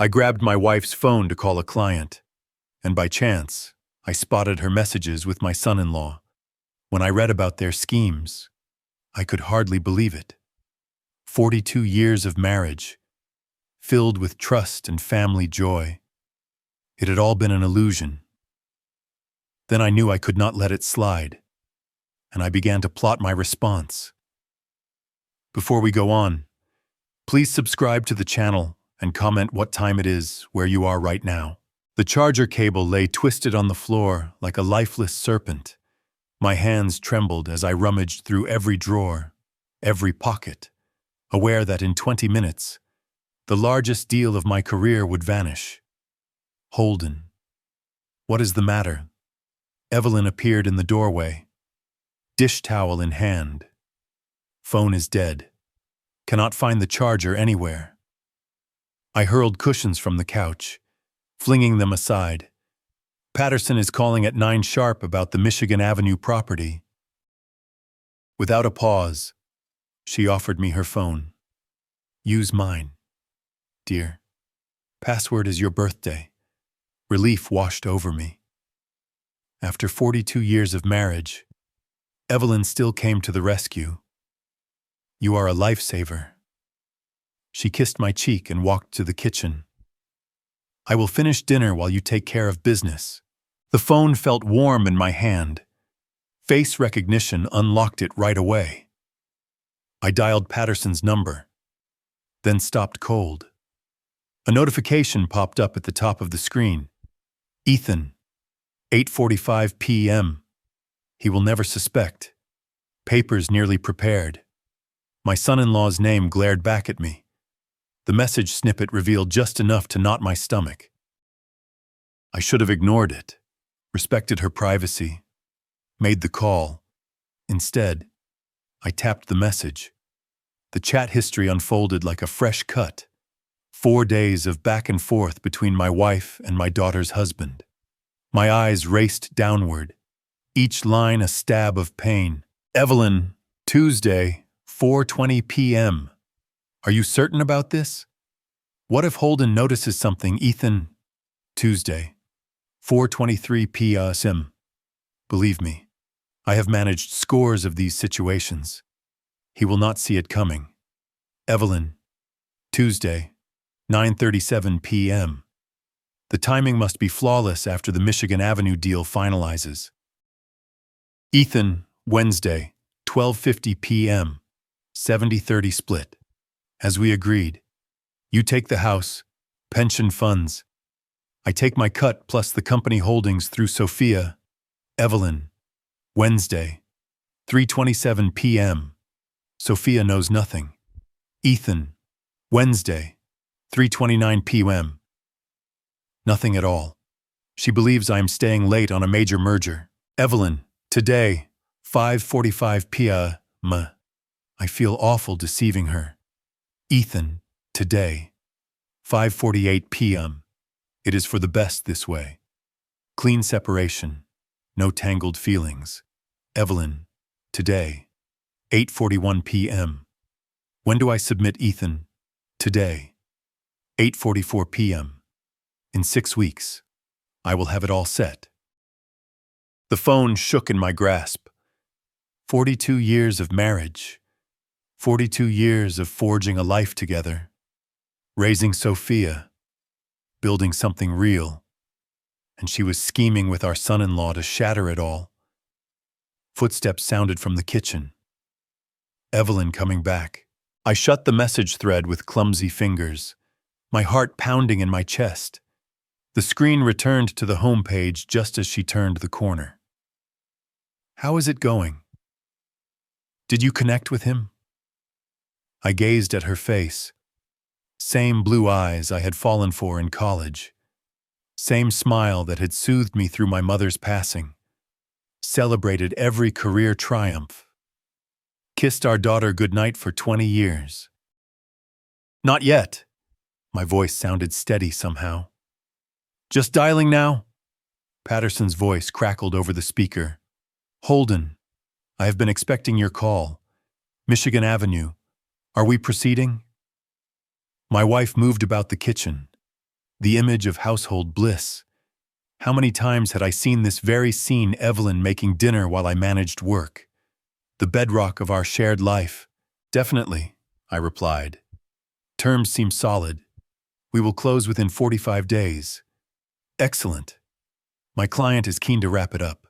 I grabbed my wife's phone to call a client, and by chance, I spotted her messages with my son-in-law. When I read about their schemes, I could hardly believe it. 42 years of marriage, filled with trust and family joy. It had all been an illusion. Then I knew I could not let it slide, and I began to plot my response. Before we go on, please subscribe to the channel and comment what time it is where you are right now. The charger cable lay twisted on the floor like a lifeless serpent. My hands trembled as I rummaged through every drawer, every pocket, aware that in 20 minutes, the largest deal of my career would vanish. Holden. What is the matter? Evelyn appeared in the doorway, dish towel in hand. Phone is dead. Cannot find the charger anywhere. I hurled cushions from the couch, flinging them aside. Patterson is calling at 9 sharp about the Michigan Avenue property. Without a pause, she offered me her phone. Use mine, dear. Password is your birthday. Relief washed over me. After 42 years of marriage, Evelyn still came to the rescue. You are a lifesaver. She kissed my cheek and walked to the kitchen. I will finish dinner while you take care of business. The phone felt warm in my hand. Face recognition unlocked it right away. I dialed Patterson's number, then stopped cold. A notification popped up at the top of the screen. Ethan, 8:45 p.m. He will never suspect. Papers nearly prepared. My son-in-law's name glared back at me. The message snippet revealed just enough to knot my stomach. I should have ignored it, respected her privacy, made the call. Instead, I tapped the message. The chat history unfolded like a fresh cut. 4 days of back and forth between my wife and my daughter's husband. My eyes raced downward, each line a stab of pain. Evelyn, Tuesday, 4:20 p.m. Are you certain about this? What if Holden notices something? Ethan, Tuesday, 4:23 p.m. Believe me, I have managed scores of these situations. He will not see it coming. Evelyn, Tuesday, 9:37 p.m. The timing must be flawless after the Michigan Avenue deal finalizes. Ethan, Wednesday, 12:50 p.m. 70-30 split. As we agreed. You take the house, pension funds. I take my cut plus the company holdings through Sophia. Evelyn, Wednesday, 3:27 p.m. Sophia knows nothing. Ethan, Wednesday, 3:29 p.m. Nothing at all. She believes I am staying late on a major merger. Evelyn, today, 5:45 p.m. I feel awful deceiving her. Ethan, today, 5:48 p.m. It is for the best this way. Clean separation, no tangled feelings. Evelyn, today, 8:41 p.m. When do I submit Ethan? Today, 8:44 p.m. In 6 weeks, I will have it all set. The phone shook in my grasp. 42 years of marriage. 42 years of forging a life together. Raising Sophia. Building something real. And she was scheming with our son-in-law to shatter it all. Footsteps sounded from the kitchen. Evelyn coming back. I shut the message thread with clumsy fingers, my heart pounding in my chest. The screen returned to the home page just as she turned the corner. How is it going? Did you connect with him? I gazed at her face. Same blue eyes I had fallen for in college. Same smile that had soothed me through my mother's passing. Celebrated every career triumph. Kissed our daughter goodnight for 20 years. Not yet. My voice sounded steady somehow. Just dialing now? Patterson's voice crackled over the speaker. Holden, I have been expecting your call. Michigan Avenue. Are we proceeding? My wife moved about the kitchen. the image of household bliss. How many times had I seen this very scene, Evelyn making dinner while I managed work? The bedrock of our shared life. Definitely, I replied. Terms seem solid. We will close within 45 days. Excellent. My client is keen to wrap it up.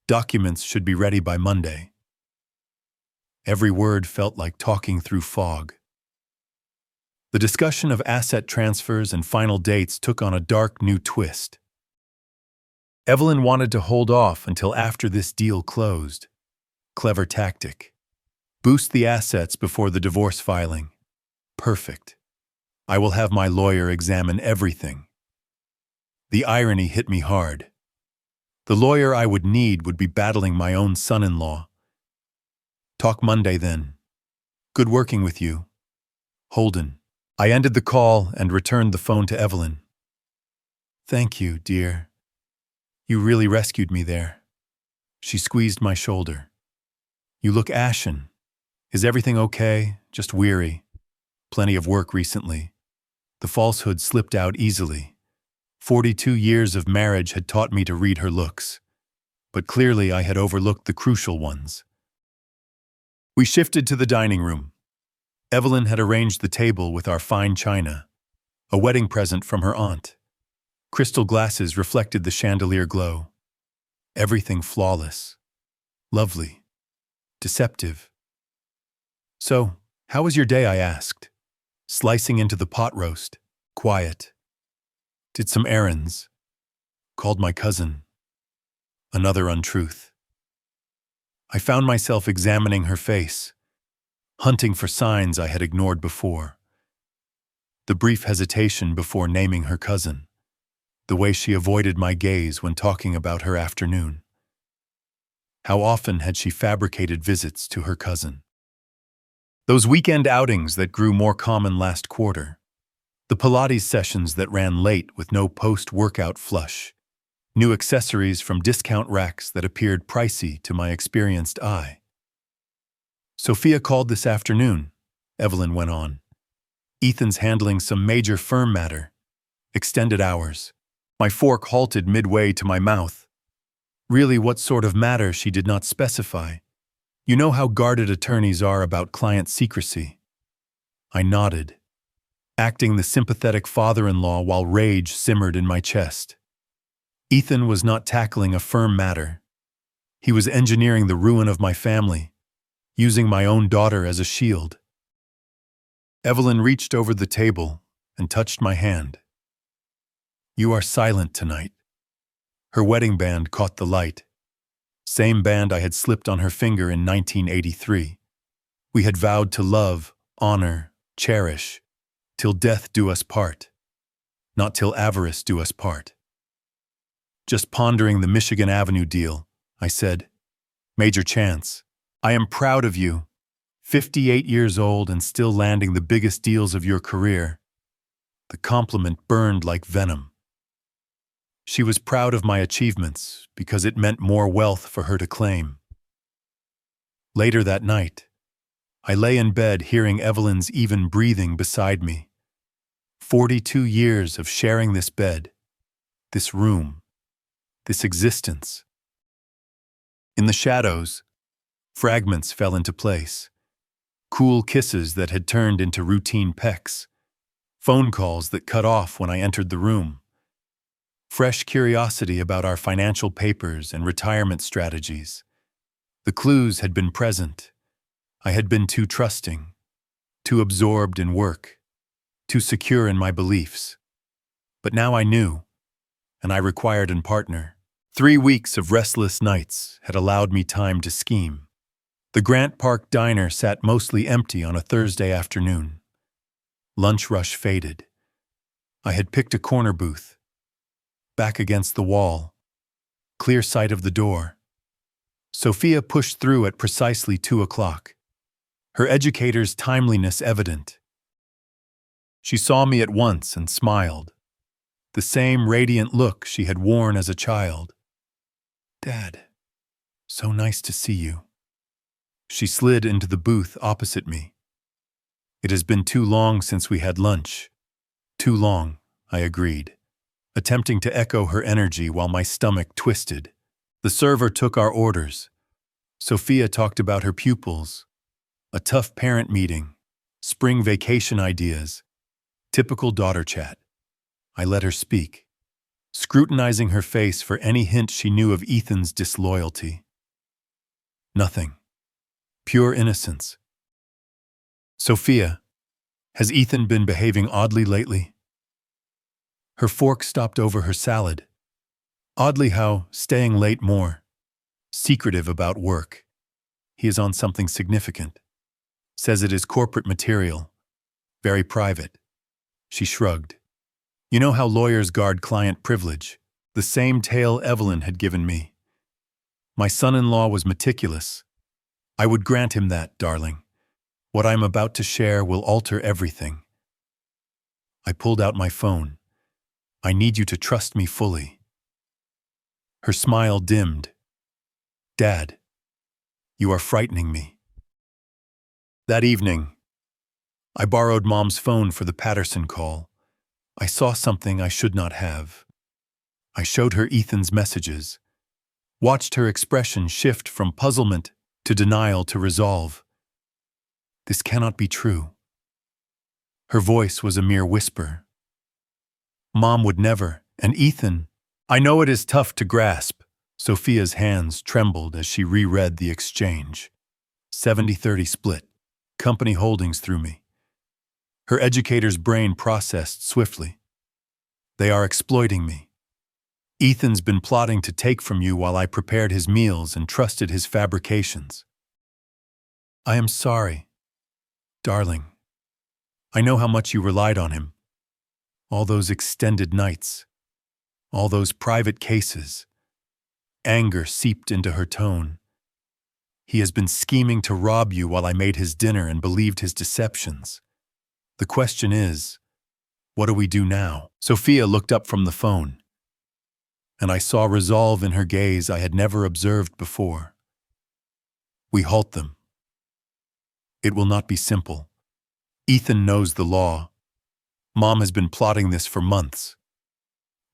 Documents should be ready by Monday. Every word felt like talking through fog. The discussion of asset transfers and final dates took on a dark new twist. Evelyn wanted to hold off until after this deal closed. Clever tactic. Boost the assets before the divorce filing. Perfect. I will have my lawyer examine everything. The irony hit me hard. The lawyer I would need would be battling my own son-in-law. Talk Monday then. Good working with you. Holden. I ended the call and returned the phone to Evelyn. Thank you, dear. You really rescued me there. She squeezed my shoulder. You look ashen. Is everything okay? Just weary. Plenty of work recently. The falsehood slipped out easily. 42 years of marriage had taught me to read her looks. But clearly I had overlooked the crucial ones. We shifted to the dining room. Evelyn had arranged the table with our fine china, a wedding present from her aunt. Crystal glasses reflected the chandelier glow. Everything flawless. Lovely. Deceptive. So, how was your day? I asked, slicing into the pot roast. Quiet. Did some errands. Called my cousin. Another untruth. I found myself examining her face, hunting for signs I had ignored before. The brief hesitation before naming her cousin. The way she avoided my gaze when talking about her afternoon. How often had she fabricated visits to her cousin? Those weekend outings that grew more common last quarter. The Pilates sessions that ran late with no post-workout flush. New accessories from discount racks that appeared pricey to my experienced eye. Sophia called this afternoon, Evelyn went on. Ethan's handling some major firm matter. Extended hours. My fork halted midway to my mouth. Really, what sort of matter she did not specify. You know how guarded attorneys are about client secrecy. I nodded, acting the sympathetic father-in-law while rage simmered in my chest. Ethan was not tackling a firm matter. He was engineering the ruin of my family, using my own daughter as a shield. Evelyn reached over the table and touched my hand. You are silent tonight. Her wedding band caught the light. Same band I had slipped on her finger in 1983. We had vowed to love, honor, cherish, till death do us part. Not till avarice do us part. Just pondering the Michigan Avenue deal, I said, Major chance. I am proud of you. 58 years old and still landing the biggest deals of your career. The compliment burned like venom. She was proud of my achievements because it meant more wealth for her to claim. Later that night, I lay in bed hearing Evelyn's even breathing beside me. 42 years of sharing this bed, this room, this existence. In the shadows, fragments fell into place. Cool kisses that had turned into routine pecks. Phone calls that cut off when I entered the room. Fresh curiosity about our financial papers and retirement strategies. The clues had been present. I had been too trusting, too absorbed in work, too secure in my beliefs. But now I knew, and I required a partner. 3 weeks of restless nights had allowed me time to scheme. The Grant Park diner sat mostly empty on a Thursday afternoon. Lunch rush faded. I had picked a corner booth. Back against the wall. Clear sight of the door. Sophia pushed through at precisely 2 o'clock. Her educator's timeliness evident. She saw me at once and smiled. The same radiant look she had worn as a child. Dad, so nice to see you. She slid into the booth opposite me. It has been too long since we had lunch. Too long, I agreed, attempting to echo her energy while my stomach twisted. The server took our orders. Sophia talked about her pupils, a tough parent meeting, spring vacation ideas, typical daughter chat. I let her speak, scrutinizing her face for any hint she knew of Ethan's disloyalty. Nothing. Pure innocence. Sophia, has Ethan been behaving oddly lately? Her fork stopped over her salad. Oddly how, staying late more. Secretive about work. He is on something significant. Says it is corporate material. Very private. She shrugged. You know how lawyers guard client privilege. The same tale Evelyn had given me. My son-in-law was meticulous. I would grant him that, darling. What I'm about to share will alter everything. I pulled out my phone. I need you to trust me fully. Her smile dimmed. Dad, you are frightening me. That evening, I borrowed Mom's phone for the Patterson call. I saw something I should not have. I showed her Ethan's messages, watched her expression shift from puzzlement to denial to resolve. This cannot be true. Her voice was a mere whisper. Mom would never, and Ethan, I know it is tough to grasp. Sophia's hands trembled as she reread the exchange. 70-30 split. Company holdings through me. Her educator's brain processed swiftly. They are exploiting me. Ethan's been plotting to take from you while I prepared his meals and trusted his fabrications. I am sorry, darling. I know how much you relied on him. All those extended nights. All those private cases. Anger seeped into her tone. He has been scheming to rob you while I made his dinner and believed his deceptions. The question is, what do we do now? Sophia looked up from the phone, and I saw resolve in her gaze I had never observed before. We halt them. It will not be simple. Ethan knows the law. Mom has been plotting this for months.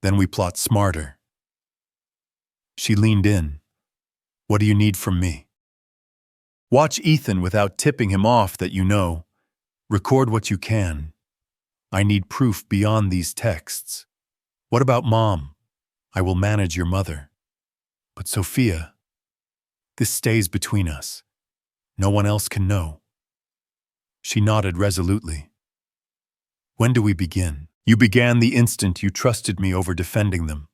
Then we plot smarter. She leaned in. What do you need from me? Watch Ethan without tipping him off that you know. Record what you can. I need proof beyond these texts. What about Mom? I will manage your mother. But Sophia, this stays between us. No one else can know. She nodded resolutely. When do we begin? You began the instant you trusted me over defending them.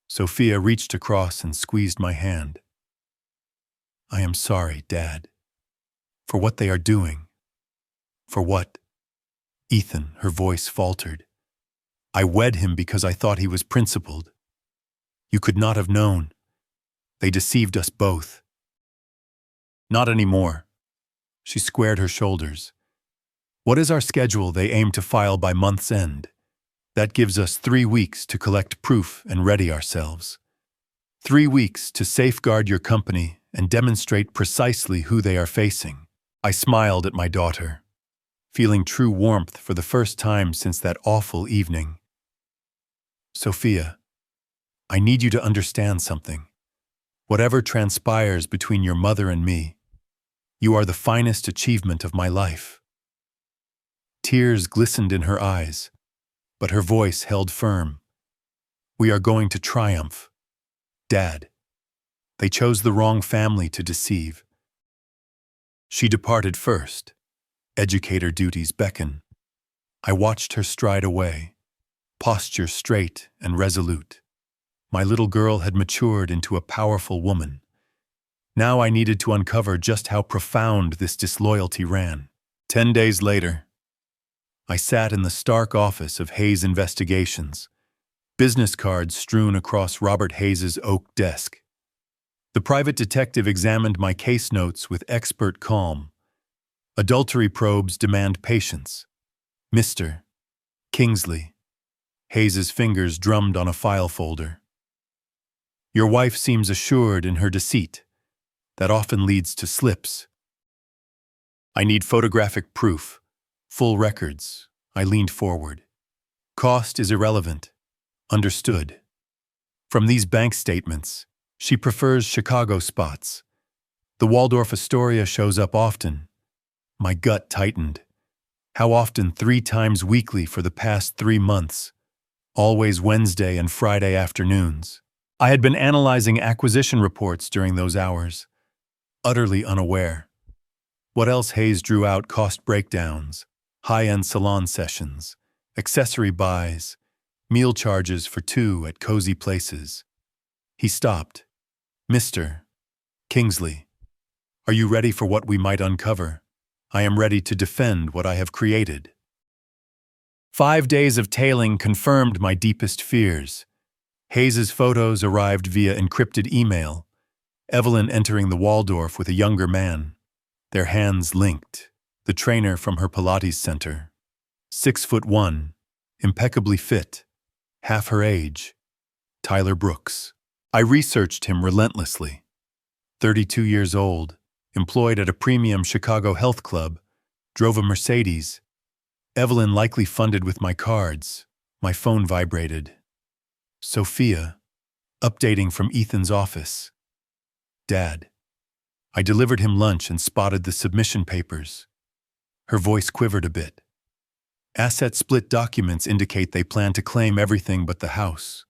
Sophia reached across and squeezed my hand. I am sorry, Dad, for what they are doing. For what? Ethan, her voice faltered. I wed him because I thought he was principled. You could not have known. They deceived us both. Not anymore. She squared her shoulders. What is our schedule? They aim to file by month's end. That gives us 3 weeks to collect proof and ready ourselves. 3 weeks to safeguard your company and demonstrate precisely who they are facing. I smiled at my daughter, feeling true warmth for the first time since that awful evening. Sophia, I need you to understand something. Whatever transpires between your mother and me, you are the finest achievement of my life. Tears glistened in her eyes, but her voice held firm. We are going to triumph. Dad, they chose the wrong family to deceive. She departed first. Educator duties beckon. I watched her stride away, posture straight and resolute. My little girl had matured into a powerful woman. Now I needed to uncover just how profound this disloyalty ran. 10 days later, I sat in the stark office of Hayes Investigations, business cards strewn across Robert Hayes's oak desk. The private detective examined my case notes with expert calm. Adultery probes demand patience. Mr. Kingsley. Hayes's fingers drummed on a file folder. Your wife seems assured in her deceit. That often leads to slips. I need photographic proof, full records. I leaned forward. Cost is irrelevant. Understood. From these bank statements, she prefers Chicago spots. The Waldorf Astoria shows up often. My gut tightened. How often? 3 times weekly for the past 3 months. Always Wednesday and Friday afternoons. I had been analyzing acquisition reports during those hours, utterly unaware. What else? Hayes drew out cost breakdowns, high-end salon sessions, accessory buys, meal charges for 2 at cozy places. He stopped. Mr. Kingsley, are you ready for what we might uncover? I am ready to defend what I have created. 5 days of tailing confirmed my deepest fears. Hayes's photos arrived via encrypted email, Evelyn entering the Waldorf with a younger man, their hands linked, the trainer from her Pilates center. 6'1", impeccably fit, half her age, Tyler Brooks. I researched him relentlessly. 32 years old, employed at a premium Chicago health club, drove a Mercedes. Evelyn likely funded with my cards. My phone vibrated. Sophia, updating from Ethan's office. Dad. I delivered him lunch and spotted the submission papers. Her voice quivered a bit. Asset split documents indicate they plan to claim everything but the house,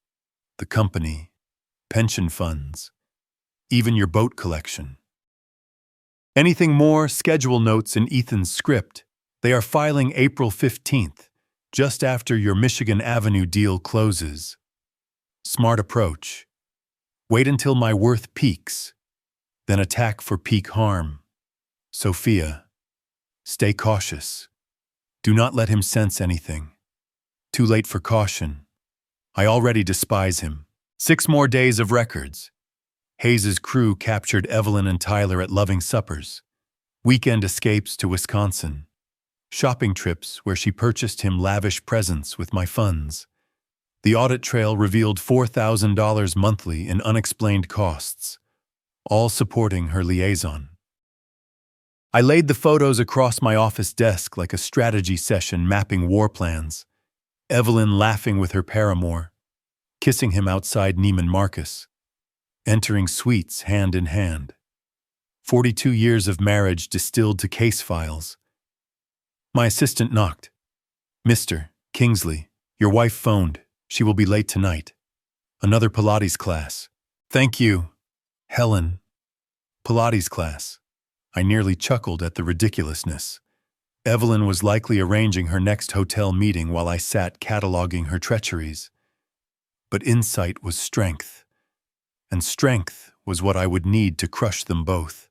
the company, pension funds, even your boat collection. Anything more? Schedule notes in Ethan's script. They are filing April 15th, just after your Michigan Avenue deal closes. Smart approach. Wait until my worth peaks, then attack for peak harm. Sophia, stay cautious. Do not let him sense anything. Too late for caution. I already despise him. 6 more days of records. Hayes's crew captured Evelyn and Tyler at loving suppers. Weekend escapes to Wisconsin. Shopping trips where she purchased him lavish presents with my funds. The audit trail revealed $4,000 monthly in unexplained costs, all supporting her liaison. I laid the photos across my office desk like a strategy session mapping war plans. Evelyn laughing with her paramour, kissing him outside Neiman Marcus, entering suites hand in hand. 42 years of marriage distilled to case files. My assistant knocked. Mr. Kingsley, your wife phoned. She will be late tonight. Another Pilates class. Thank you, Helen. Pilates class. I nearly chuckled at the ridiculousness. Evelyn was likely arranging her next hotel meeting while I sat cataloging her treacheries. But insight was strength, and strength was what I would need to crush them both.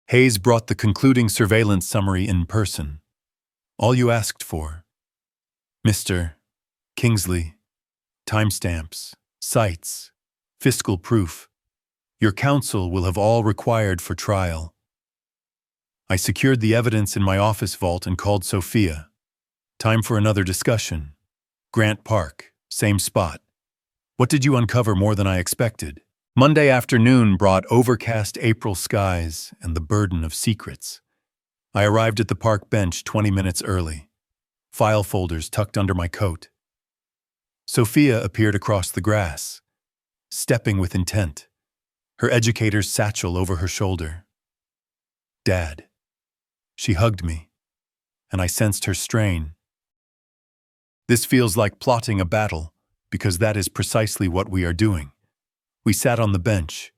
Hayes brought the concluding surveillance summary in person. All you asked for. Mr. Kingsley, timestamps, sites, fiscal proof. Your counsel will have all required for trial. I secured the evidence in my office vault and called Sophia. Time for another discussion. Grant Park, same spot. What did you uncover more than I expected? Monday afternoon brought overcast April skies and the burden of secrets. I arrived at the park bench 20 minutes early, file folders tucked under my coat. Sophia appeared across the grass, stepping with intent, her educator's satchel over her shoulder. Dad. She hugged me, and I sensed her strain. This feels like plotting a battle, because that is precisely what we are doing. We sat on the bench.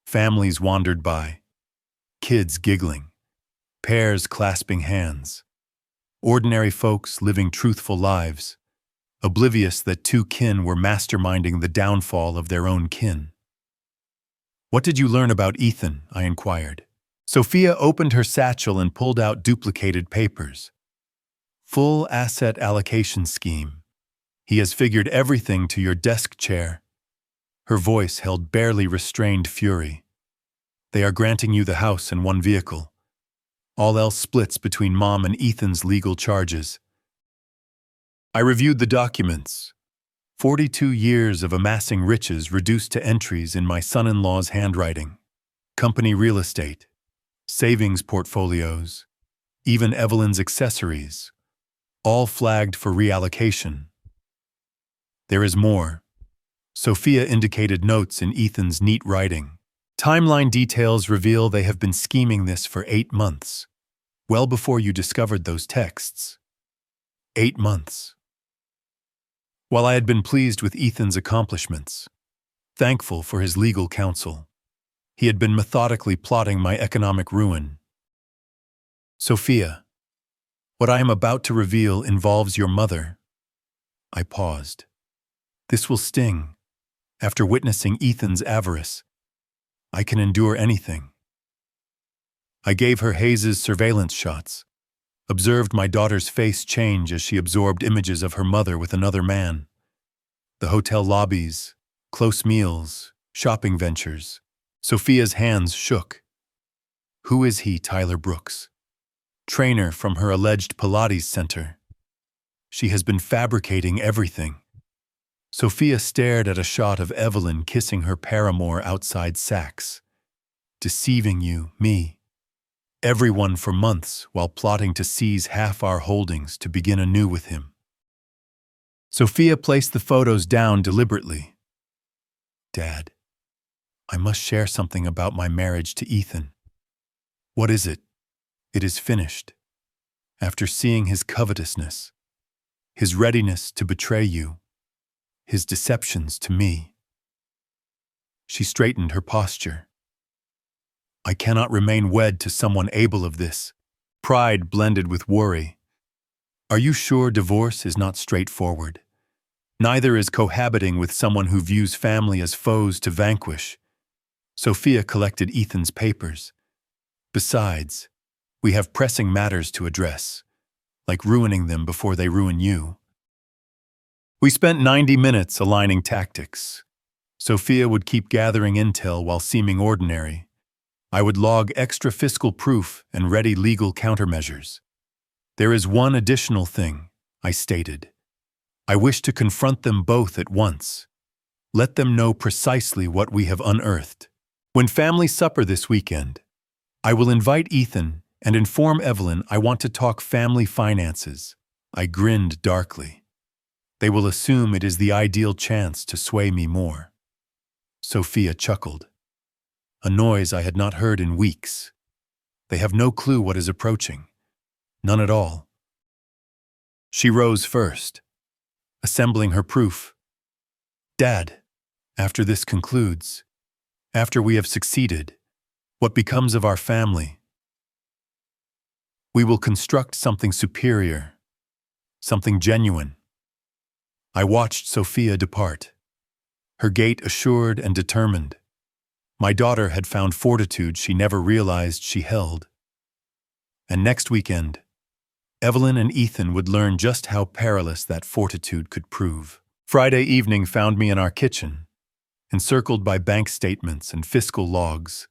Families wandered by. Kids giggling. Pairs clasping hands. Ordinary folks living truthful lives, oblivious that 2 kin were masterminding the downfall of their own kin. What did you learn about Ethan? I inquired. Sophia opened her satchel and pulled out duplicated papers. Full asset allocation scheme. He has figured everything to your desk chair. Her voice held barely restrained fury. They are granting you the house and 1 vehicle. All else splits between Mom and Ethan's legal charges. I reviewed the documents. 42 years of amassing riches reduced to entries in my son-in-law's handwriting. Company real estate, savings portfolios, even Evelyn's accessories. all flagged for reallocation. There is more. Sophia indicated notes in Ethan's neat writing. Timeline details reveal they have been scheming this for 8 months, well before you discovered those texts. 8 months. While I had been pleased with Ethan's accomplishments, thankful for his legal counsel, he had been methodically plotting my economic ruin. Sophia, what I am about to reveal involves your mother. I paused. This will sting. After witnessing Ethan's avarice, I can endure anything. I gave her Hayes' surveillance shots, observed my daughter's face change as she absorbed images of her mother with another man. The hotel lobbies, close meals, shopping ventures. Sophia's hands shook. Who is he, Tyler Brooks? Trainer from her alleged Pilates center. She has been fabricating everything. Sophia stared at a shot of Evelyn kissing her paramour outside Saks. Deceiving you, me, everyone for months while plotting to seize half our holdings to begin anew with him. Sophia placed the photos down deliberately. Dad, I must share something about my marriage to Ethan. What is it? It is finished. After seeing his covetousness, his readiness to betray you, his deceptions to me. She straightened her posture. I cannot remain wed to someone able of this. Pride blended with worry. Are you sure divorce is not straightforward? Neither is cohabiting with someone who views family as foes to vanquish. Sophia collected Ethan's papers. Besides, we have pressing matters to address, like ruining them before they ruin you. We spent 90 minutes aligning tactics. Sophia would keep gathering intel while seeming ordinary. I would log extra fiscal proof and ready legal countermeasures. There is one additional thing, I stated. I wish to confront them both at once. Let them know precisely what we have unearthed. When family supper this weekend, I will invite Ethan and inform Evelyn I want to talk family finances. I grinned darkly. They will assume it is the ideal chance to sway me more. Sophia chuckled. A noise I had not heard in weeks. They have no clue what is approaching. None at all. She rose first, assembling her proof. Dad, after this concludes, after we have succeeded, what becomes of our family? We will construct something superior, something genuine. I watched Sophia depart, her gait assured and determined. My daughter had found fortitude she never realized she held. And next weekend, Evelyn and Ethan would learn just how perilous that fortitude could prove. Friday evening found me in our kitchen, encircled by bank statements and fiscal logs.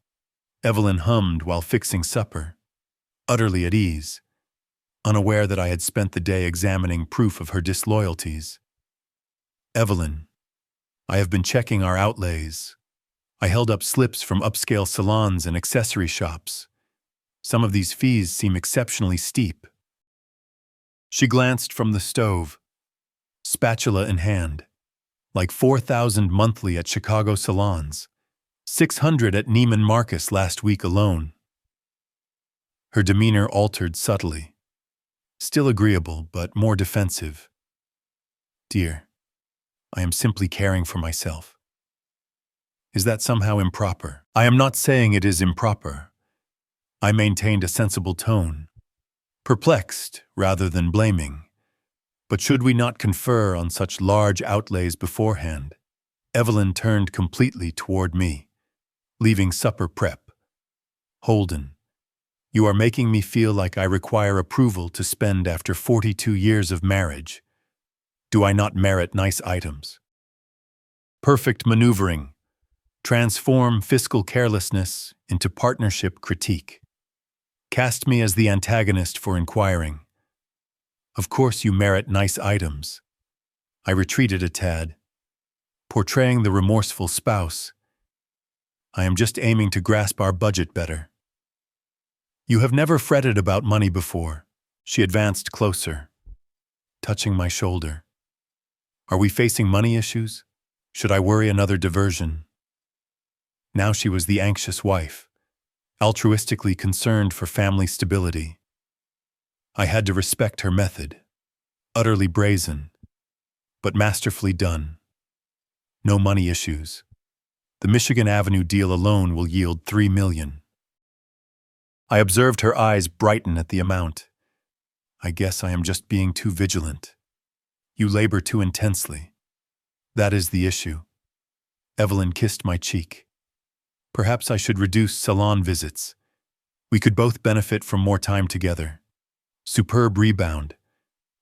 Evelyn hummed while fixing supper, utterly at ease, unaware that I had spent the day examining proof of her disloyalties. Evelyn, I have been checking our outlays. I held up slips from upscale salons and accessory shops. Some of these fees seem exceptionally steep. She glanced from the stove, spatula in hand, like 4,000 monthly at Chicago salons, 600 at Neiman Marcus last week alone. Her demeanor altered subtly, still agreeable but more defensive. Dear, I am simply caring for myself. Is that somehow improper? I am not saying it is improper. I maintained a sensible tone, perplexed rather than blaming. But should we not confer on such large outlays beforehand? Evelyn turned completely toward me, leaving supper prep. Holden, you are making me feel like I require approval to spend after 42 years of marriage. Do I not merit nice items? Perfect maneuvering. Transform fiscal carelessness into partnership critique. Cast me as the antagonist for inquiring. Of course you merit nice items. I retreated a tad, portraying the remorseful spouse. I am just aiming to grasp our budget better. You have never fretted about money before. She advanced closer. touching my shoulder. Are we facing money issues? Should I worry another diversion? Now she was the anxious wife, altruistically concerned for family stability. I had to respect her method, utterly brazen, but masterfully done. No money issues. The Michigan Avenue deal alone will yield $3 million. I observed her eyes brighten at the amount. I guess I am just being too vigilant. You labor too intensely. That is the issue. Evelyn kissed my cheek. Perhaps I should reduce salon visits. We could both benefit from more time together. Superb rebound.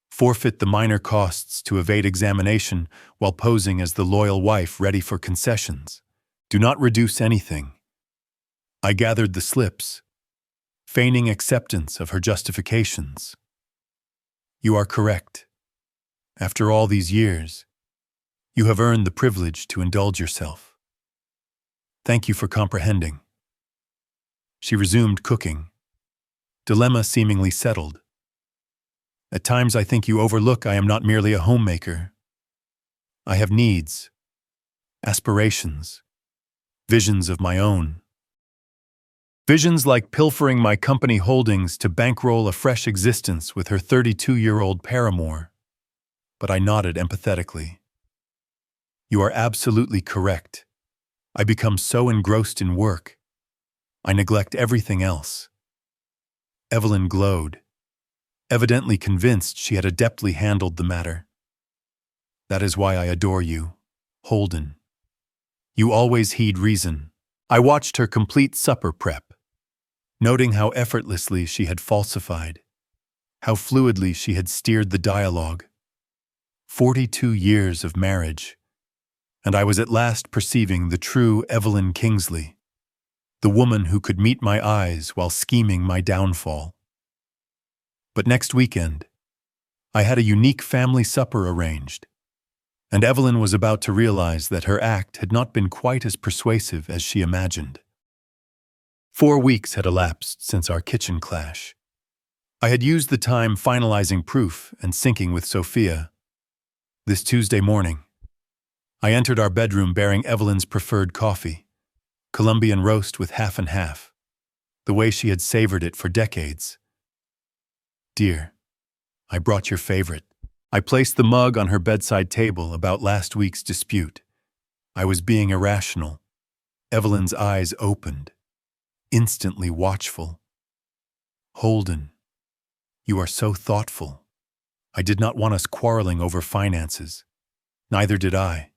Forfeit the minor costs to evade examination while posing as the loyal wife ready for concessions. Do not reduce anything. I gathered the slips, feigning acceptance of her justifications. You are correct. After all these years, you have earned the privilege to indulge yourself. Thank you for comprehending. She resumed cooking, dilemma seemingly settled. At times I think you overlook I am not merely a homemaker. I have needs, aspirations, visions of my own. Visions like pilfering my company holdings to bankroll a fresh existence with her 32-year-old paramour. But I nodded empathetically. You are absolutely correct. I become so engrossed in work. I neglect everything else. Evelyn glowed, evidently convinced she had adeptly handled the matter. That is why I adore you, Holden. You always heed reason. I watched her complete supper prep, noting how effortlessly she had falsified, how fluidly she had steered the dialogue. 42 years of marriage, and I was at last perceiving the true Evelyn Kingsley, the woman who could meet my eyes while scheming my downfall. But next weekend, I had a unique family supper arranged, and Evelyn was about to realize that her act had not been quite as persuasive as she imagined. 4 weeks had elapsed since our kitchen clash. I had used the time finalizing proof and syncing with Sophia. This Tuesday morning, I entered our bedroom bearing Evelyn's preferred coffee, Colombian roast with half and half, the way she had savored it for decades. Dear, I brought your favorite. I placed the mug on her bedside table about last week's dispute. I was being irrational. Evelyn's eyes opened, instantly watchful. Holden, you are so thoughtful. I did not want us quarreling over finances. Neither did I.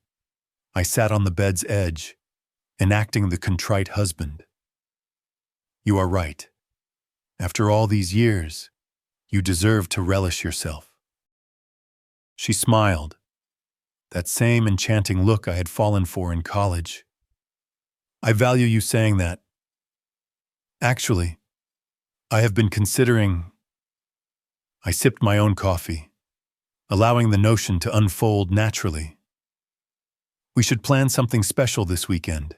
I sat on the bed's edge, enacting the contrite husband. You are right. After all these years, you deserve to relish yourself. She smiled, that same enchanting look I had fallen for in college. I value you saying that. Actually, I have been considering. I sipped my own coffee, allowing the notion to unfold naturally. We should plan something special this weekend.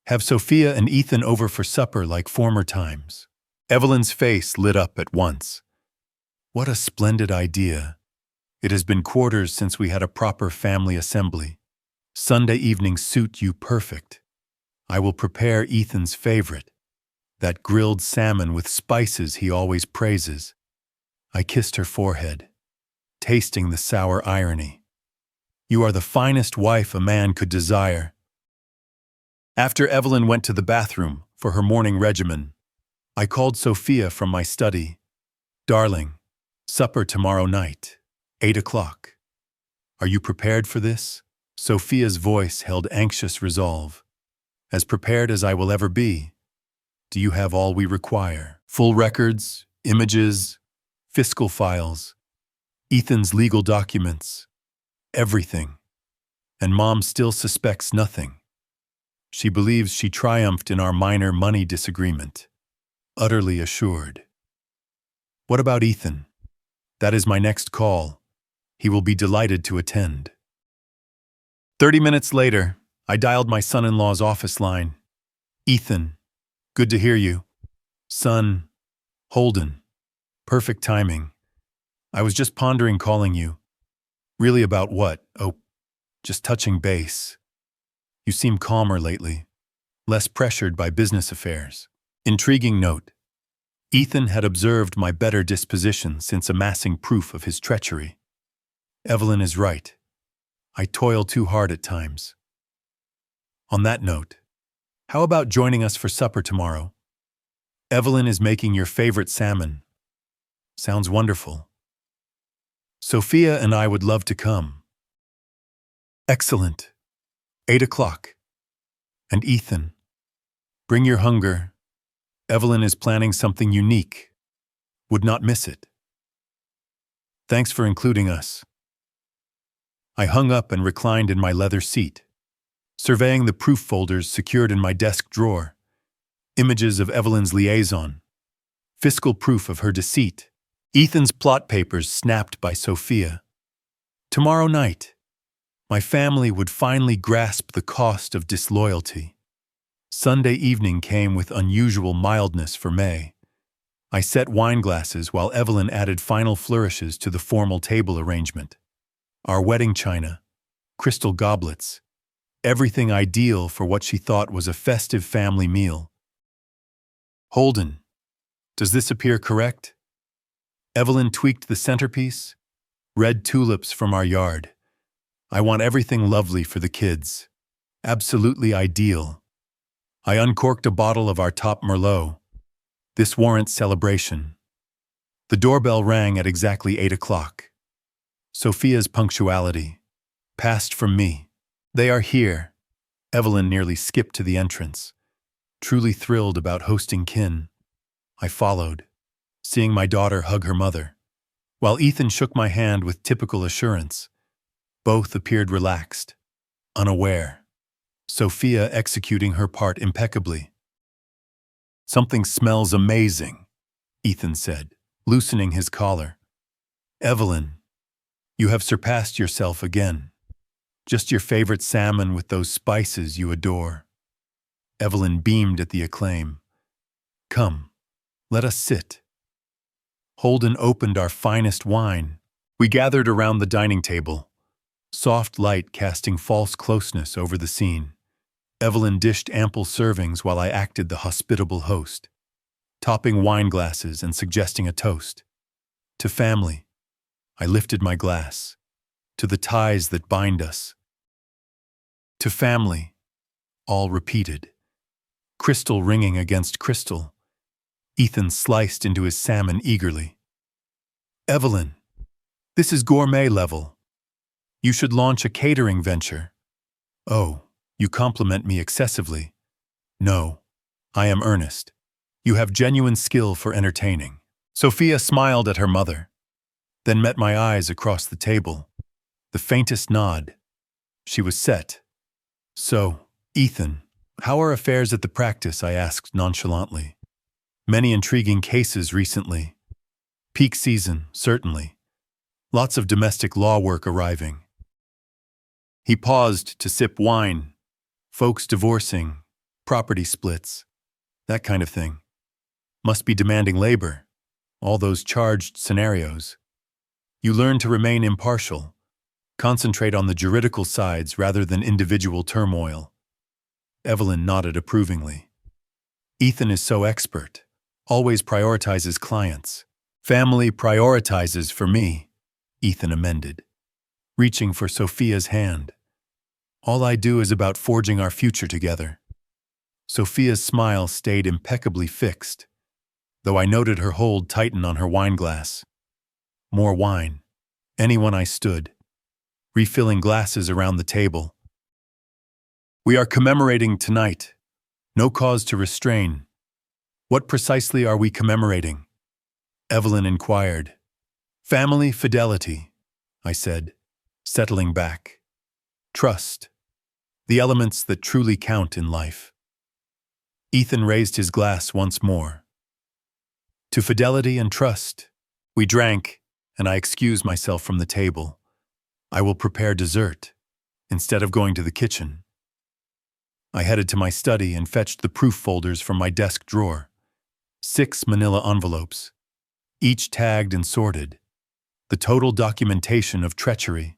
Have Sophia and Ethan over for supper like former times. Evelyn's face lit up at once. What a splendid idea. It has been quarters since we had a proper family assembly. Sunday evenings suit you perfect. I will prepare Ethan's favorite, that grilled salmon with spices he always praises. I kissed her forehead, tasting the sour irony. You are the finest wife a man could desire. After Evelyn went to the bathroom for her morning regimen, I called Sophia from my study. Darling, supper tomorrow night, 8 o'clock. Are you prepared for this? Sophia's voice held anxious resolve. As prepared as I will ever be. Do you have all we require? Full records, images, fiscal files, Ethan's legal documents, everything. And Mom still suspects nothing. She believes she triumphed in our minor money disagreement. Utterly assured. What about Ethan? That is my next call. He will be delighted to attend. 30 minutes later, I dialed my son-in-law's office line. Ethan, good to hear you. Son, Holden. Perfect timing. I was just pondering calling you. Really about what? Oh, just touching base. You seem calmer lately, less pressured by business affairs. Intriguing note. Ethan had observed my better disposition since amassing proof of his treachery. Evelyn is right. I toil too hard at times. On that note, how about joining us for supper tomorrow? Evelyn is making your favorite salmon. Sounds wonderful. Sophia and I would love to come. Excellent. 8 o'clock. And Ethan, bring your hunger. Evelyn is planning something unique. Would not miss it. Thanks for including us. I hung up and reclined in my leather seat, surveying the proof folders secured in my desk drawer. Images of Evelyn's liaison, fiscal proof of her deceit, Ethan's plot papers snapped by Sophia. Tomorrow night, my family would finally grasp the cost of disloyalty. Sunday evening came with unusual mildness for May. I set wine glasses while Evelyn added final flourishes to the formal table arrangement. Our wedding china, crystal goblets, everything ideal for what she thought was a festive family meal. Holden, does this appear correct? Evelyn tweaked the centerpiece. Red tulips from our yard. I want everything lovely for the kids. Absolutely ideal. I uncorked a bottle of our top Merlot. This warrants celebration. The doorbell rang at exactly 8 o'clock. Sophia's punctuality. Passed from me. They are here. Evelyn nearly skipped to the entrance. Truly thrilled about hosting kin. I followed, seeing my daughter hug her mother, while Ethan shook my hand with typical assurance. Both appeared relaxed, unaware. Sophia executing her part impeccably. Something smells amazing, Ethan said, loosening his collar. Evelyn, you have surpassed yourself again. Just your favorite salmon with those spices you adore. Evelyn beamed at the acclaim. Come, let us sit. Holden opened our finest wine. We gathered around the dining table, soft light casting false closeness over the scene. Evelyn dished ample servings while I acted the hospitable host, topping wine glasses and suggesting a toast. To family, I lifted my glass. To the ties that bind us. To family, all repeated. Crystal ringing against crystal. Ethan sliced into his salmon eagerly. Evelyn, this is gourmet level. You should launch a catering venture. Oh, you compliment me excessively. No, I am earnest. You have genuine skill for entertaining. Sophia smiled at her mother, then met my eyes across the table. The faintest nod. She was set. So, Ethan, how are affairs at the practice? I asked nonchalantly. Many intriguing cases recently. Peak season, certainly. Lots of domestic law work arriving. He paused to sip wine. Folks divorcing, property splits, that kind of thing. Must be demanding labor. All those charged scenarios. You learn to remain impartial. Concentrate on the juridical sides rather than individual turmoil. Evelyn nodded approvingly. Ethan is so expert. Always prioritizes clients. Family prioritizes for me, Ethan amended, reaching for Sophia's hand. All I do is about forging our future together. Sophia's smile stayed impeccably fixed, though I noted her hold tighten on her wine glass. More wine. Anyone I stood, refilling glasses around the table. We are commemorating tonight. No cause to restrain. What precisely are we commemorating? Evelyn inquired. Family fidelity, I said, settling back. Trust. The elements that truly count in life. Ethan raised his glass once more. To fidelity and trust. We drank, and I excused myself from the table. I will prepare dessert, instead of going to the kitchen. I headed to my study and fetched the proof folders from my desk drawer. 6 manila envelopes, each tagged and sorted. the total documentation of treachery.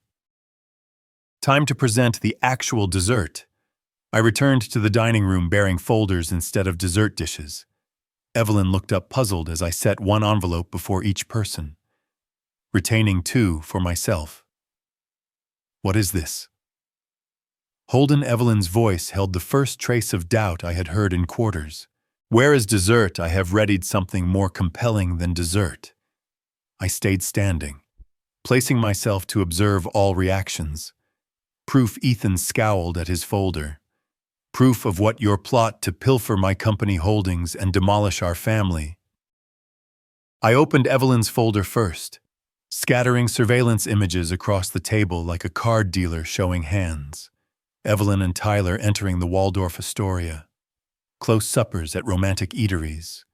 Time to present the actual dessert. I returned to the dining room bearing folders instead of dessert dishes. Evelyn looked up puzzled as I set one envelope before each person, retaining two for myself. What is this? Holden Evelyn's voice held the first trace of doubt I had heard in quarters. Where is dessert? I have readied something more compelling than dessert. I stayed standing, placing myself to observe all reactions. Proof Ethan scowled at his folder. Proof of what your plot to pilfer my company holdings and demolish our family. I opened Evelyn's folder first, scattering surveillance images across the table like a card dealer showing hands. Evelyn and Tyler entering the Waldorf Astoria. Close suppers at romantic eateries.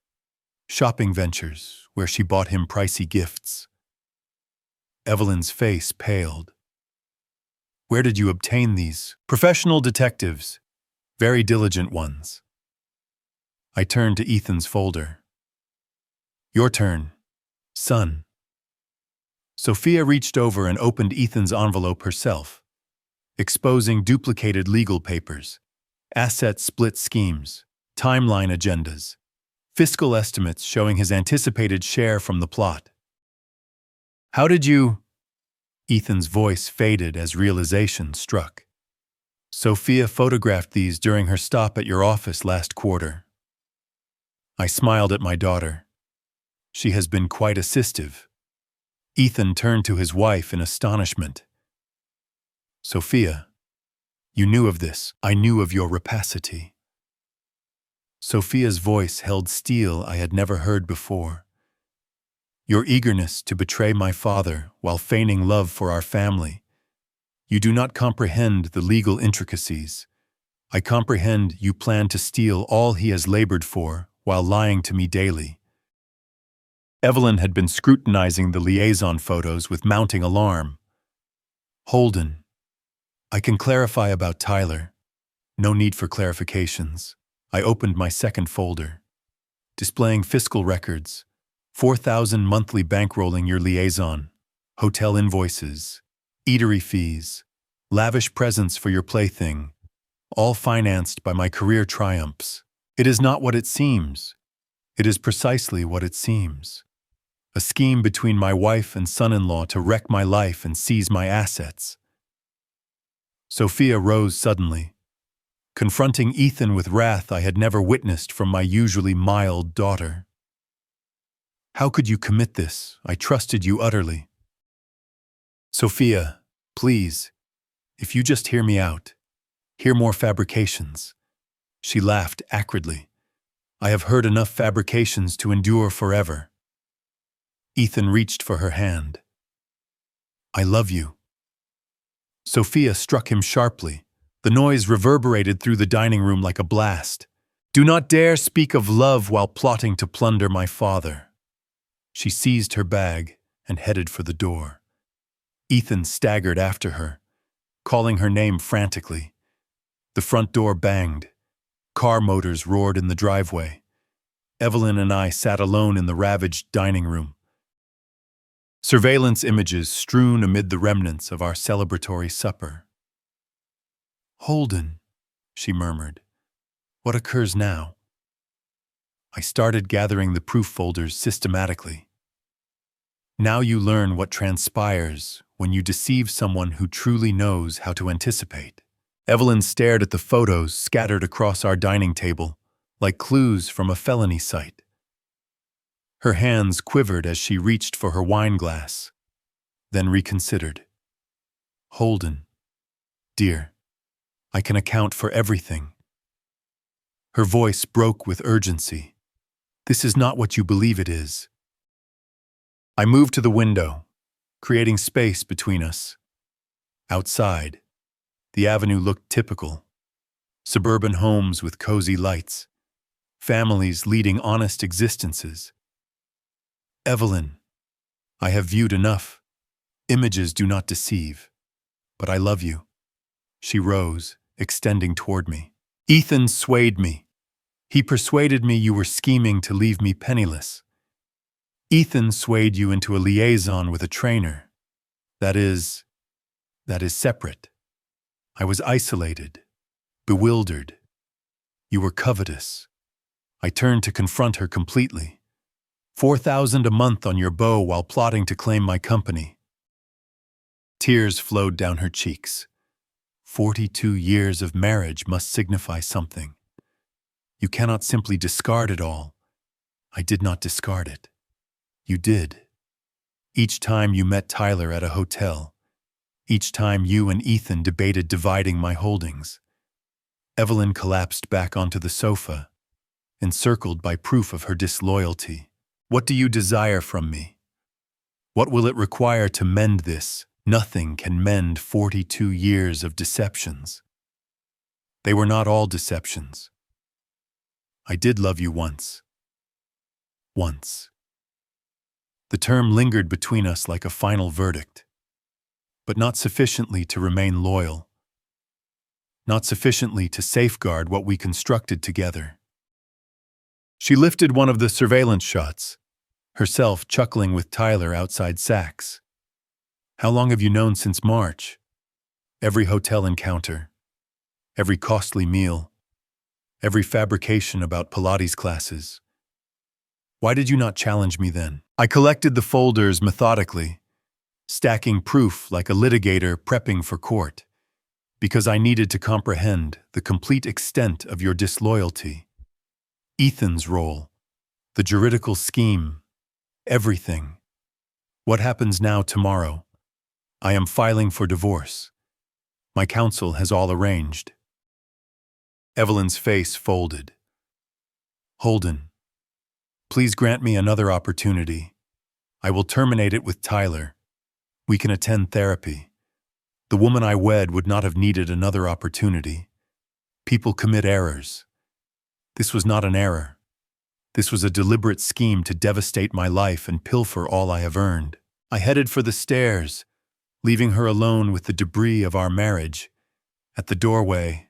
Shopping ventures where she bought him pricey gifts. Evelyn's face paled. Where did you obtain these? Professional detectives. Very diligent ones. I turned to Ethan's folder. Your turn, son. Sophia reached over and opened Ethan's envelope herself, exposing duplicated legal papers, asset split schemes, timeline agendas, fiscal estimates showing his anticipated share from the plot. How did you? Ethan's voice faded as realization struck. Sophia photographed these during her stop at your office last quarter. I smiled at my daughter. She has been quite assistive. Ethan turned to his wife in astonishment. Sophia, you knew of this. I knew of your rapacity. Sophia's voice held steel I had never heard before. Your eagerness to betray my father while feigning love for our family. You do not comprehend the legal intricacies. I comprehend you plan to steal all he has labored for while lying to me daily. Evelyn had been scrutinizing the liaison photos with mounting alarm. Holden, I can clarify about Tyler. No need for clarifications. I opened my second folder, displaying fiscal records, 4,000 monthly bankrolling your liaison, hotel invoices, eatery fees, lavish presents for your plaything, all financed by my career triumphs. It is not what it seems. It is precisely what it seems. A scheme between my wife and son-in-law to wreck my life and seize my assets. Sophia rose suddenly, confronting Ethan with wrath I had never witnessed from my usually mild daughter. How could you commit this? I trusted you utterly. Sophia, please, if you just hear me out, hear more fabrications. She laughed acridly. I have heard enough fabrications to endure forever. Ethan reached for her hand. I love you. Sophia struck him sharply. The noise reverberated through the dining room like a blast. Do not dare speak of love while plotting to plunder my father. She seized her bag and headed for the door. Ethan staggered after her, calling her name frantically. The front door banged. Car motors roared in the driveway. Evelyn and I sat alone in the ravaged dining room. Surveillance images strewn amid the remnants of our celebratory supper. Holden, she murmured. What occurs now? I started gathering the proof folders systematically. Now you learn what transpires when you deceive someone who truly knows how to anticipate. Evelyn stared at the photos scattered across our dining table, like clues from a felony site. Her hands quivered as she reached for her wine glass, then reconsidered. Holden, dear, I can account for everything. Her voice broke with urgency. This is not what you believe it is. I moved to the window, creating space between us. Outside, the avenue looked typical. Suburban homes with cozy lights, families leading honest existences. Evelyn, I have viewed enough. Images do not deceive, but I love you. She rose, extending toward me. Ethan swayed me. He persuaded me you were scheming to leave me penniless. Ethan swayed you into a liaison with a trainer. That is separate. I was isolated, bewildered. You were covetous. I turned to confront her completely. 4,000 a month on your bow while plotting to claim my company. Tears flowed down her cheeks. 42 years of marriage must signify something. You cannot simply discard it all. I did not discard it. You did. Each time you met Tyler at a hotel, each time you and Ethan debated dividing my holdings, Evelyn collapsed back onto the sofa, encircled by proof of her disloyalty. What do you desire from me? What will it require to mend this? Nothing can mend 42 years of deceptions. They were not all deceptions. I did love you once. Once. The term lingered between us like a final verdict, but not sufficiently to remain loyal, not sufficiently to safeguard what we constructed together. She lifted one of the surveillance shots, herself chuckling with Tyler outside Saks. How long have you known since March? Every hotel encounter, every costly meal, every fabrication about Pilates classes. Why did you not challenge me then? I collected the folders methodically, stacking proof like a litigator prepping for court, because I needed to comprehend the complete extent of your disloyalty. Ethan's role, the juridical scheme, everything. What happens now tomorrow? I am filing for divorce. My counsel has all arranged. Evelyn's face folded. Holden, please grant me another opportunity. I will terminate it with Tyler. We can attend therapy. The woman I wed would not have needed another opportunity. People commit errors. This was not an error. This was a deliberate scheme to devastate my life and pilfer all I have earned. I headed for the stairs, leaving her alone with the debris of our marriage. At the doorway,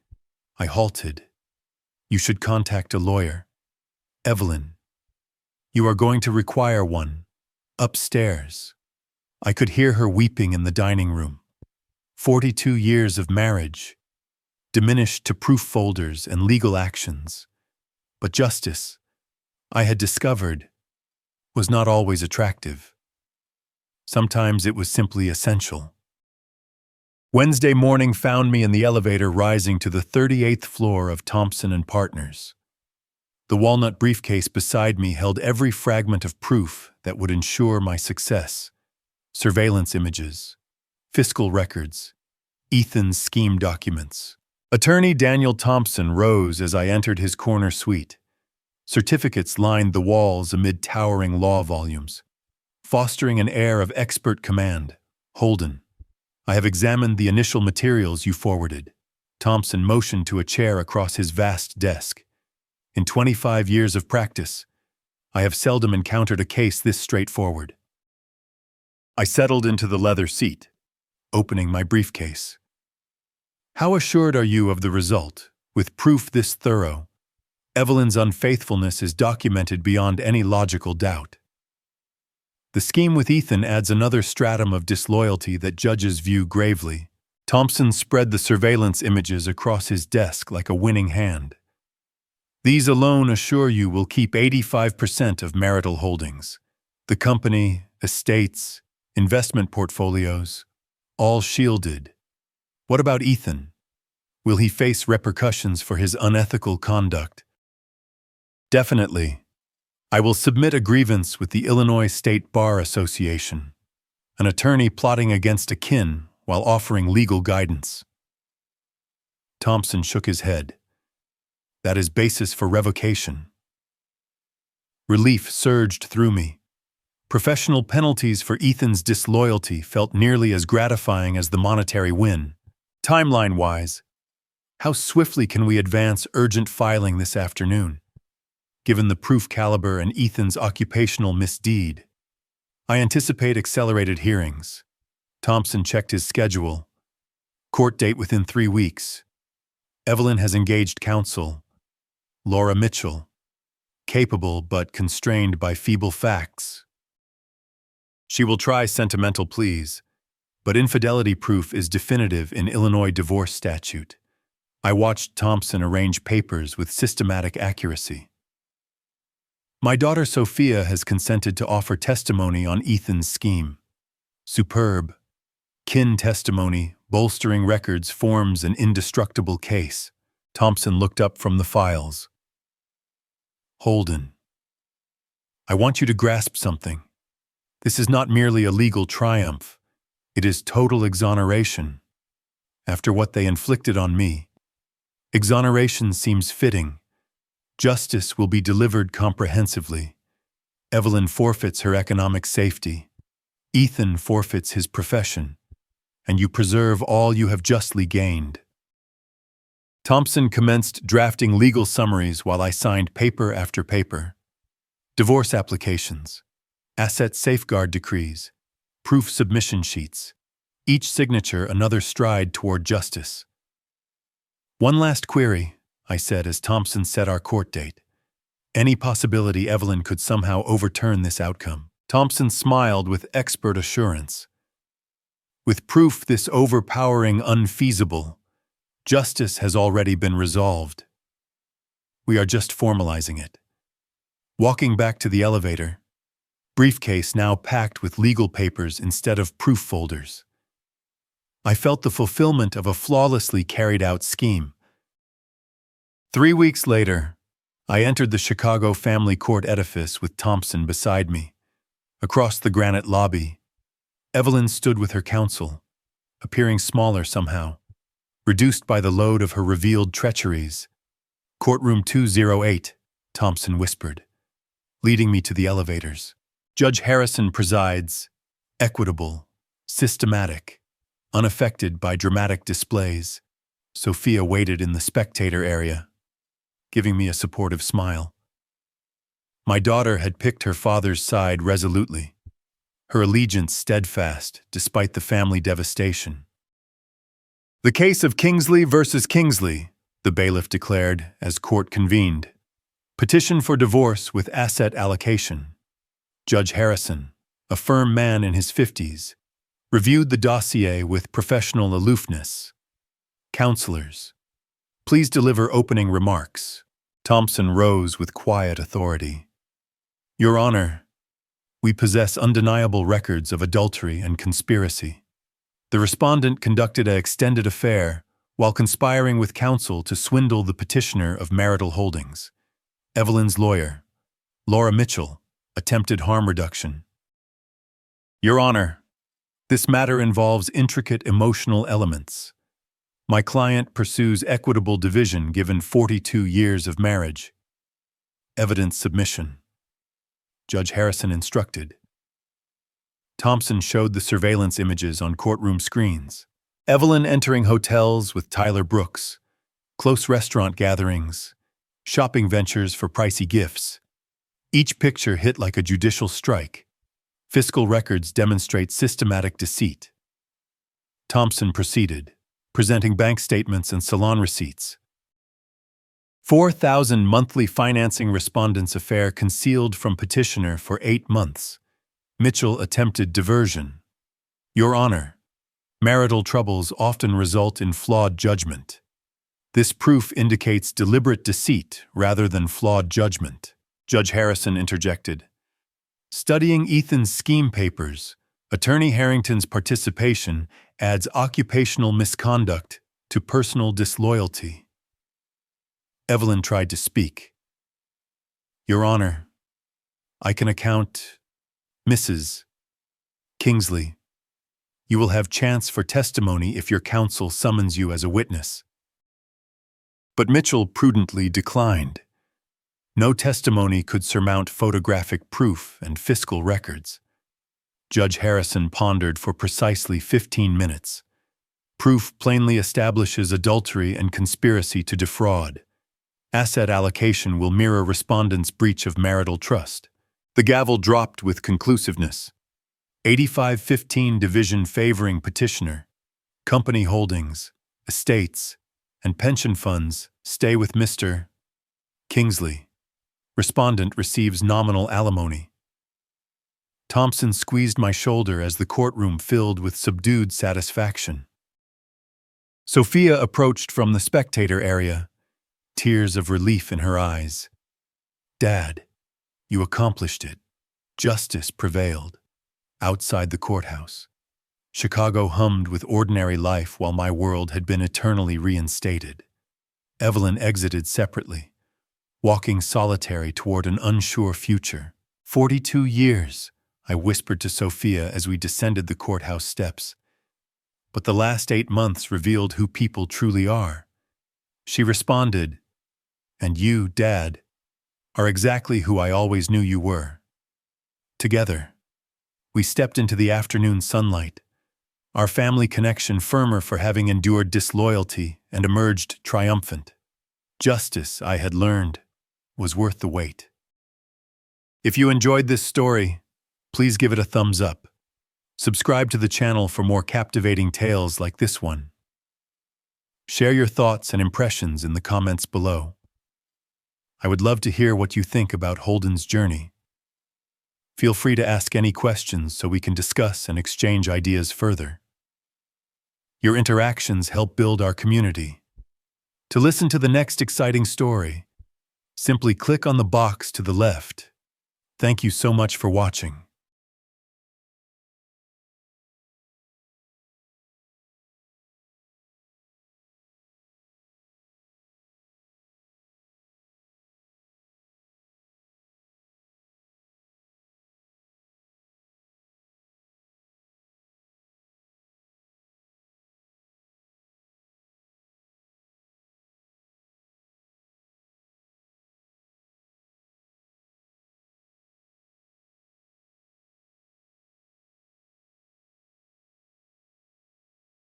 I halted. You should contact a lawyer. Evelyn, you are going to require one. Upstairs. I could hear her weeping in the dining room. 42 years of marriage, diminished to proof folders and legal actions. But justice, I had discovered, was not always attractive. Sometimes it was simply essential. Wednesday morning found me in the elevator rising to the 38th floor of Thompson and Partners. The walnut briefcase beside me held every fragment of proof that would ensure my success. Surveillance images, fiscal records, Ethan's scheme documents. Attorney Daniel Thompson rose as I entered his corner suite. Certificates lined the walls amid towering law volumes, fostering an air of expert command. Holden, I have examined the initial materials you forwarded. Thompson motioned to a chair across his vast desk. In 25 years of practice, I have seldom encountered a case this straightforward. I settled into the leather seat, opening my briefcase. How assured are you of the result? With proof this thorough, Evelyn's unfaithfulness is documented beyond any logical doubt. The scheme with Ethan adds another stratum of disloyalty that judges view gravely. Thompson spread the surveillance images across his desk like a winning hand. These alone assure you will keep 85% of marital holdings. The company, estates, investment portfolios, all shielded. What about Ethan? Will he face repercussions for his unethical conduct? Definitely. I will submit a grievance with the Illinois State Bar Association, an attorney plotting against a kin while offering legal guidance. Thompson shook his head. That is basis for revocation. Relief surged through me. Professional penalties for Ethan's disloyalty felt nearly as gratifying as the monetary win. Timeline-wise, how swiftly can we advance urgent filing this afternoon? Given the proof caliber and Ethan's occupational misdeed, I anticipate accelerated hearings. Thompson checked his schedule. Court date within 3 weeks. Evelyn has engaged counsel, Laura Mitchell, capable but constrained by feeble facts. She will try sentimental pleas, but infidelity proof is definitive in Illinois divorce statute. I watched Thompson arrange papers with systematic accuracy. My daughter Sophia has consented to offer testimony on Ethan's scheme. Superb. Kin testimony, bolstering records, forms an indestructible case. Thompson looked up from the files. Holden, I want you to grasp something. This is not merely a legal triumph. It is total exoneration. After what they inflicted on me, exoneration seems fitting. Justice will be delivered comprehensively. Evelyn forfeits her economic safety. Ethan forfeits his profession. And you preserve all you have justly gained. Thompson commenced drafting legal summaries while I signed paper after paper. Divorce applications, asset safeguard decrees, proof submission sheets, each signature another stride toward justice. One last query, I said as Thompson set our court date. Any possibility Evelyn could somehow overturn this outcome? Thompson smiled with expert assurance. With proof this overpowering unfeasible, justice has already been resolved. We are just formalizing it. Walking back to the elevator, briefcase now packed with legal papers instead of proof folders. I felt the fulfillment of a flawlessly carried-out scheme. 3 weeks later, I entered the Chicago family court edifice with Thompson beside me. Across the granite lobby, Evelyn stood with her counsel, appearing smaller somehow, reduced by the load of her revealed treacheries. Courtroom 208, Thompson whispered, leading me to the elevators. Judge Harrison presides, equitable, systematic, unaffected by dramatic displays. Sophia waited in the spectator area, giving me a supportive smile. My daughter had picked her father's side resolutely, her allegiance steadfast despite the family devastation. The case of Kingsley versus Kingsley, the bailiff declared as court convened. Petition for divorce with asset allocation. Judge Harrison, a firm man in his 50s, reviewed the dossier with professional aloofness. Counselors, please deliver opening remarks. Thompson rose with quiet authority. Your Honor, we possess undeniable records of adultery and conspiracy. The respondent conducted an extended affair while conspiring with counsel to swindle the petitioner of marital holdings. Evelyn's lawyer, Laura Mitchell, attempted harm reduction. Your Honor, this matter involves intricate emotional elements. My client pursues equitable division given 42 years of marriage. Evidence submission. Judge Harrison instructed. Thompson showed the surveillance images on courtroom screens. Evelyn entering hotels with Tyler Brooks, close restaurant gatherings, shopping ventures for pricey gifts. Each picture hit like a judicial strike. Fiscal records demonstrate systematic deceit. Thompson proceeded, presenting bank statements and salon receipts. 4,000 monthly financing respondents' affair concealed from petitioner for 8 months. Mitchell attempted diversion. Your Honor, marital troubles often result in flawed judgment. This proof indicates deliberate deceit rather than flawed judgment. Judge Harrison interjected. Studying Ethan's scheme papers, Attorney Harrington's participation adds occupational misconduct to personal disloyalty. Evelyn tried to speak. Your Honor, I can account Mrs. Kingsley. You will have chance for testimony if your counsel summons you as a witness. But Mitchell prudently declined. No testimony could surmount photographic proof and fiscal records. Judge Harrison pondered for precisely 15 minutes. Proof plainly establishes adultery and conspiracy to defraud. Asset allocation will mirror respondent's breach of marital trust. The gavel dropped with conclusiveness. 85-15 division favoring petitioner. Company holdings, estates, and pension funds stay with Mr. Kingsley. Respondent receives nominal alimony. Thompson squeezed my shoulder as the courtroom filled with subdued satisfaction. Sophia approached from the spectator area, tears of relief in her eyes. "Dad, you accomplished it. Justice prevailed." Outside the courthouse, Chicago hummed with ordinary life while my world had been eternally reinstated. Evelyn exited separately, walking solitary toward an unsure future. 42 years, I whispered to Sophia as we descended the courthouse steps. But the last 8 months revealed who people truly are. She responded, "And you, Dad, are exactly who I always knew you were." Together, we stepped into the afternoon sunlight, our family connection firmer for having endured disloyalty and emerged triumphant. Justice, I had learned, was worth the wait. If you enjoyed this story, please give it a thumbs up. Subscribe to the channel for more captivating tales like this one. Share your thoughts and impressions in the comments below. I would love to hear what you think about Holden's journey. Feel free to ask any questions so we can discuss and exchange ideas further. Your interactions help build our community. To listen to the next exciting story, simply click on the box to the left. Thank you so much for watching.